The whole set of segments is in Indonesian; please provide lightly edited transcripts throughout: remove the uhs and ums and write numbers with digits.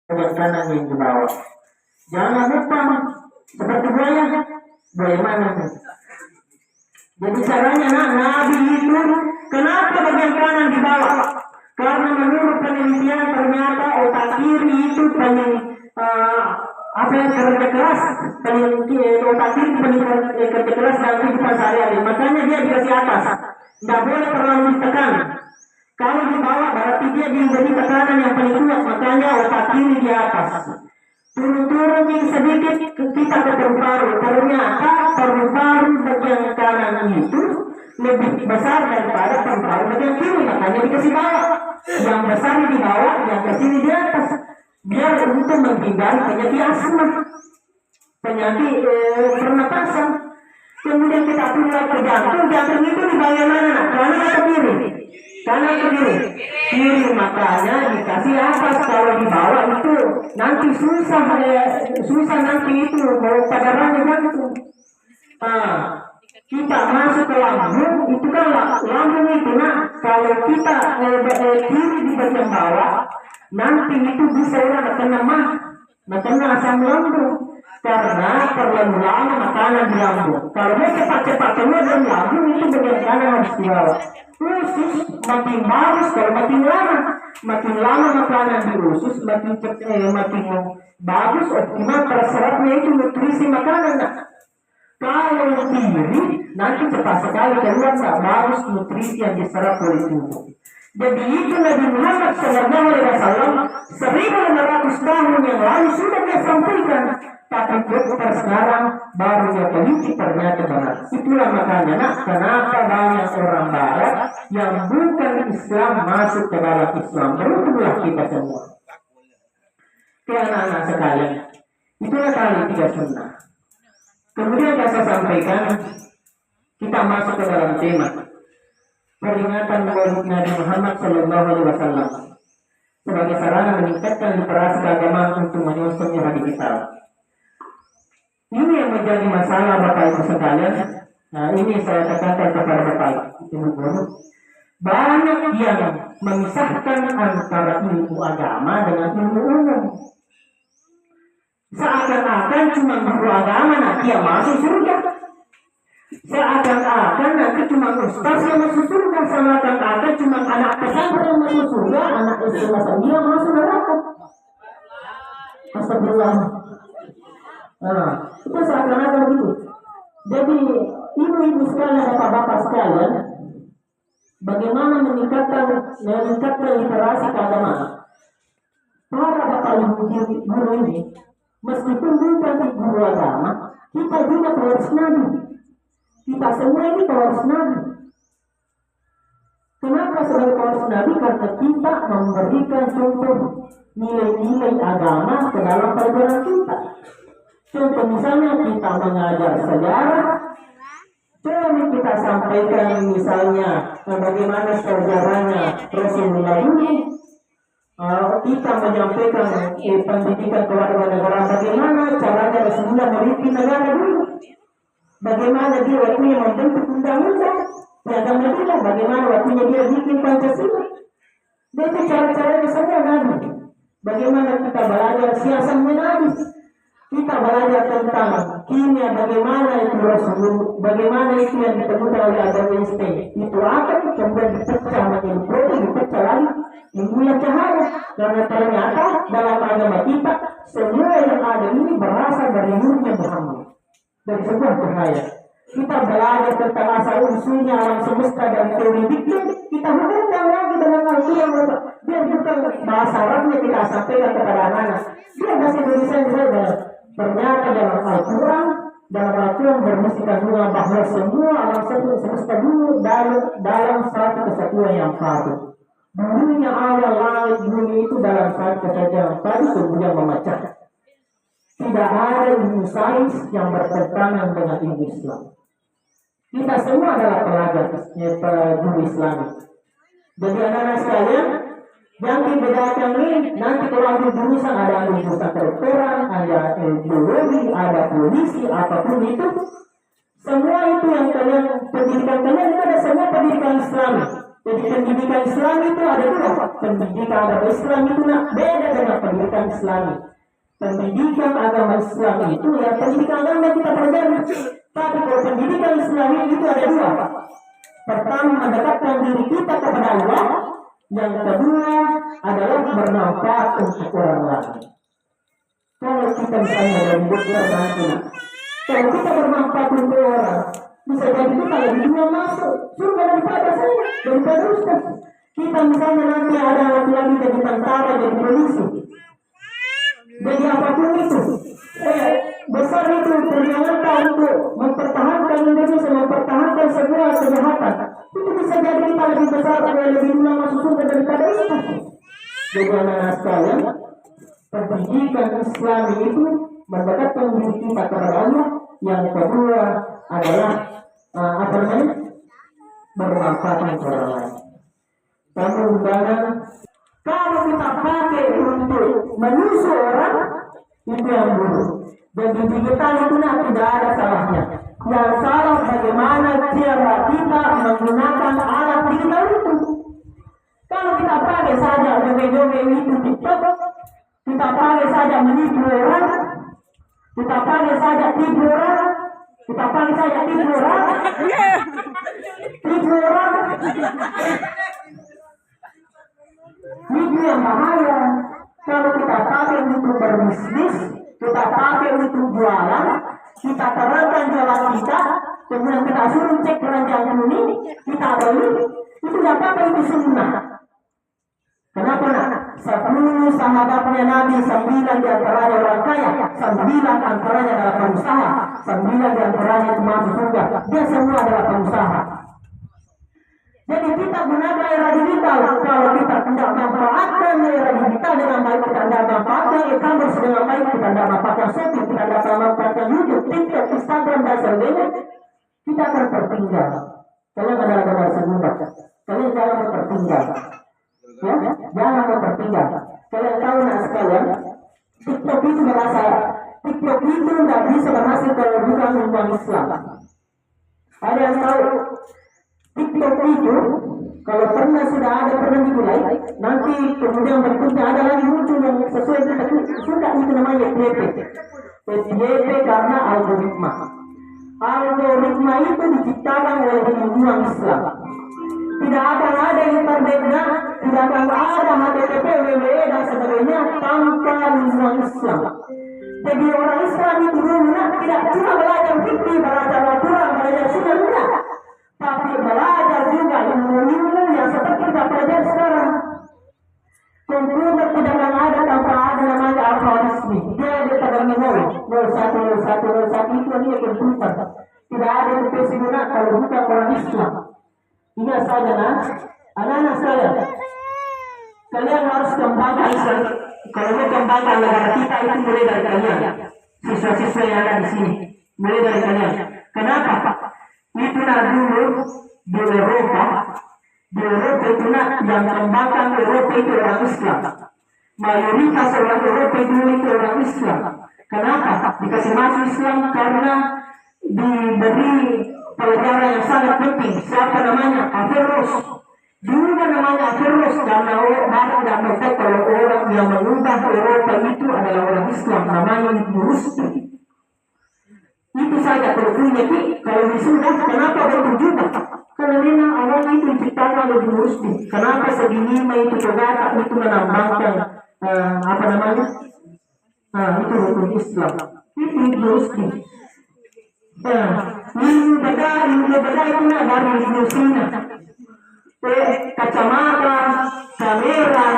bagian kanan yang di bawah. Jangan lupa seperti buaya mana tuh? Jadi caranya Nabi itu kenapa bagian kanan di bawah? Karena menurut penelitian ternyata otak kiri itu paling kerja keras, otak kiri paling kerja keras dalam kehidupan sehari-hari. Makanya dia dikasih atas, tidak boleh terlalu ditekan. Kalau di bawah berarti dia diberi tekanan yang paling kuat, makanya otak kiri di atas. Turun-turun sedikit kita ke paru-paru. Ternyata paru-paru bagian kanan itu lebih besar daripada paru-paru bagian kiri, makanya dikasih bawah. Yang besar di bawah, yang kecil di atas. Biar untuk menghindari penyakit asma, penyakit pernapasan. Kemudian kita turun ke jantung. Jantung itu di bagian mana? Kanan atau kiri? Kanan atau kiri? Kiri, makanya dikasih atas. Kalau di bawah itu nanti susah nanti itu mau pada rantai jantung. Kita masuk ke lambung itu kan lambung itu kalau kita kiri di bagian bawah nanti itu bisa kena asam lambung karena terlalu lama makanan di lambung. Kalau mau cepat-cepat keluar dari lambung itu bagian kanan harus di bawah. Usus makin bagus kalau makin lama makanan di usus makin bagus optimal terserapnya itu nutrisi makanan. Kalau kiri nanti cepat sekali keluar bagus nutrisi yang diserap oleh tubuh. Jadi itu Nabi Muhammad SAW 1500 tahun yang lalu sudah dia sampaikan, tapi dokter sekarang baru dia teliti ternyata benar. Itulah makanya kenapa banyak orang Barat yang bukan Islam masuk ke dalam Islam. Beruntunglah kita semua. Ke anak-anak sekalian, itulah kali 3 sunnah. Kemudian saya sampaikan, kita masuk ke dalam tema peringatan Maulid Nabi Muhammad SAW sebagai sarana meningkatkan literasi keagamaan untuk menyusunnya hari kita. Ini yang menjadi masalah Bapak Ibu sekalian. Nah, ini saya katakan kepada Bapak Ibu guru, banyak yang memisahkan antara ilmu agama dengan ilmu umum. Seakan-akan cuma guru agama nanti yang masuk surga. Seakan-akan nanti cuma ustaz yang masuk surga. Seakan-akan cuma anak pesantren yang masuk surga, anak SMA dia masuk neraka. Astagfirullah. Nah, itu seakan-akan begitu. Jadi ibu-ibu sekalian, bapak-bapak sekalian, bagaimana meningkatkan literasi keagamaan? Para bapak ibu guru ini, meskipun bukan guru agama, kita juga pewaris Nabi. Kita semua ini pewaris Nabi. Kenapa sebagai pewaris Nabi? Karena kita memberikan contoh nilai-nilai agama ke dalam pelajaran kita. Contoh misalnya kita mengajar sejarah, coba kita sampaikan misalnya bagaimana sejarahnya Rasulullah dulu. Kita menyampaikan pendidikan kewarganegaraan, bagaimana caranya Rasulullah memimpin negara dulu, bagaimana dia waktunya membentuk undang-undang piagam Madinah, bagaimana waktunya dia bikin Pancasila. Itu cara-caranya semua Nabi. Bagaimana kita belajar siasat Nabi, kita belajar tentang kimia, bagaimana itu Rasulullah, bagaimana itu yang ditemukan oleh Albert Einstein, itu akan kemudian dipecah menjadi protein, dipecah lagi ilmu cahaya. Karena ternyata dalam agama kita semua yang ada ini berasal dari nurnya Muhammad, dari sebuah cahaya. Kita belajar tentang asal usulnya alam semesta dan teori Big Bang, kita hubungkan lagi dengan Al-Quran. Biar bukan bahasa Arabnya kita sampaikan kepada anak-anak, biar bahasa Indonesia saja. Ternyata dalam Al-Quran bermesti kandungan bahwa semua alam semesta dulu dalam satu kesatuan yang satu. Dulunya awal langit bumi itu dalam satu kesatuan yang satu, kemudian memecah. Tidak ada ilmu sains yang bertentangan dengan ilmu Islam. Kita semua adalah pelajar guru Islam. Jadi anak-anak sekalian, yang dibedakan ini nanti kalau ambil jurusan, ada ambil jurusan kedokteran, ada biologi, ada polisi, apapun itu, semua itu yang kalian pendidikan kalian itu ada semua pendidikan Islam. Jadi pendidikan Islam itu ada dua. Pendidikan agama Islam itu beda dengan pendidikan Islami. Pendidikan agama Islam itu ya pendidikan agama kita pelajari. Tapi kalau pendidikan Islami itu ada dua. Pertama mendekatkan diri kita kepada Allah. Yang kedua adalah bermanfaat untuk orang lain. Kalau kita misalnya dari dokter nanti, kalau kita bermanfaat untuk orang, bisa jadi kita lebih dulu masuk surga daripada saya, daripada Ustaz. Kita misalnya nanti ada laki-laki jadi tentara, jadi polisi, jadi apapun itu, besar itu perjuangan untuk mempertahankan Indonesia, mempertahankan segala kejahatan. Itu bisa jadi kita lebih besar, lebih dulu masuk surga daripada Ustaz. Jadi anak-anak sekalian, pendidikan Islam itu mendekatkan diri kita kepada Allah. Yang kedua adalah bermanfaat untuk orang lain. Tamu undangan, kalau kita pakai untuk menusuk orang, itu yang buruk. Dan di digital itu tidak ada salahnya. Yang salah bagaimana cara kita menggunakan alat digital itu. Kalau kita pakai saja joget-joget itu TikTok, kita pakai saja menipu orang, kita pakai saja tipu orang, kita pakai saja tipu orang, itu yang bahaya. Kalau kita pakai untuk berbisnis, kita pakai untuk jualan, kita terangkan jualan kita, kemudian kita suruh cek keranjang kuning, kita beli, itu tidak apa-apa, itu sunnah. Kenapa nak? 10 sahabatnya Nabi, 9 diantaranya orang kaya, 9 antaranya adalah pengusaha, 9 diantaranya itu masuk surga. Dia semua adalah pengusaha. Jadi kita gunakan era digital. Kalau kita tidak manfaatkan era digital dengan baik, kita tidak manfaatkan e-commerce dengan baik, kita tidak manfaatkan Shopee, kita tidak manfaatkan YouTube, TikTok, Instagram dan sebagainya, kita akan tertinggal. Kalian adalah generasi muda. Kalian jangan tertinggal. Ya, jangan tertinggal. Kalian tahu nak sekalian, TikTok itu tidak bisa berhasil kalau bukan umat Islam. Ada yang tahu TikTok itu kalau sudah dimulai, nanti kemudian berikutnya ada lagi muncul yang sesuai kita suka, itu namanya FYP karena algoritma. Algoritma itu diciptakan oleh umat Islam. Tidak akan ada internetnya, tidak akan ada HTTP, www dan sebagainya tanpa umat Islam. Jadi orang Islam itu dulu tidak cuma belajar fikih, belajar aturan, belajar sunnah, tapi belajar juga ilmu-ilmu yang seperti kita pelajari sekarang. Komputer tidak akan ada tanpa ada namanya algoritma. Dia ada pada memori 010101 itu hanya komputer. Tidak ada yang bisa digunakan kalau bukan orang Islam. Ingat saja anak-anak saya, kalian harus kembangkan Islam. Kalau mau kembangkan negara kita itu mulai dari kalian, siswa-siswa yang ada di sini, mulai dari kalian. Kenapa? Itu dulu di Eropa itu yang kembangkan Eropa itu orang Islam. Mayoritas orang Eropa itu orang Islam. Kenapa? Dikasih masuk Islam karena diberi pelajaran yang sangat penting. Siapa namanya? Averroes. Dulu namanya Averroes karena orang tidak tahu kalau orang yang mengubah Eropa itu adalah orang Islam. Namanya Ibn Rushd. Itu saja kalau punya kalau disudah, kenapa bertujuh? Karena memang awalnya itu diciptakan oleh Ibn Rushd. Kenapa segini itu coba itu menambahkan itu hukum Islam. Itu Ibn Rushd. Ilmu beda itu dari Ibn Sina. Kacamata, kamera,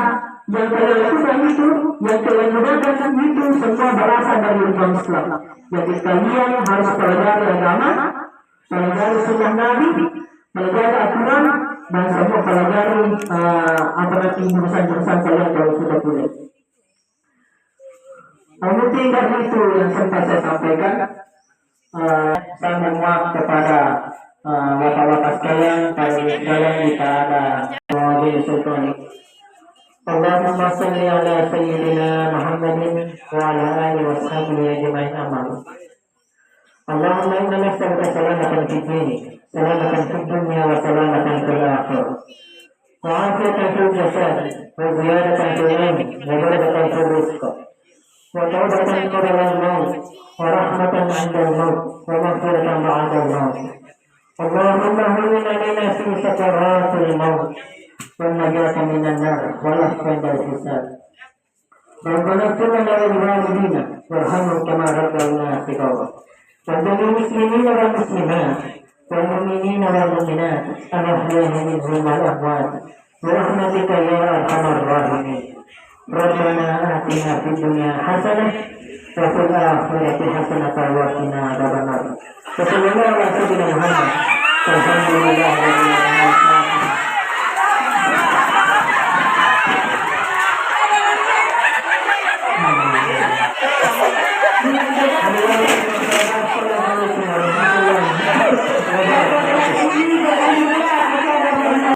yang kalian lakukan itu, yang kalian gunakan itu semua berasal dari Islam. Jadi kalian harus pelajari agama, pelajari sunnah Nabi, pelajari aturan, dan semua pelajari jurusan-jurusan kalian kalau sudah boleh. Mungkin dari itu yang sempat saya sampaikan. Saya memuat kepada bapak-bapak sekalian, kalian kita ada Mawajil Sultani. Allahumma salli ala Sayyidina Muhammadin wa ala alihi wa sahbihi ajma'in amal. Allahumma inna nas'aluka salamatan fid din, salamatan fid dunya wa salamatan fil akhirah. وعافية في الجسد وزيادة في العلم وبركة في الرزق وتوبة قبل الموت ورحمة عند الموت ومغفرة بعد الموت. اللهم هون علينا في سكرات الموت والنجاة من النار والعفو عند الحساب. ربنا اغفر لنا ولوالدينا وارحمهم كما ربونا صغارا. وللمسلمين والمسلمات والمؤمنين والمؤمنات الأحياء منهم والأموات برحمتك يا أرحم الراحمين. ربنا آتنا في الدنيا حسنة وفي الآخرة حسنة وقنا عذاب النار. وصلى الله على سيدنا محمد. الحمد لله رب العالمين.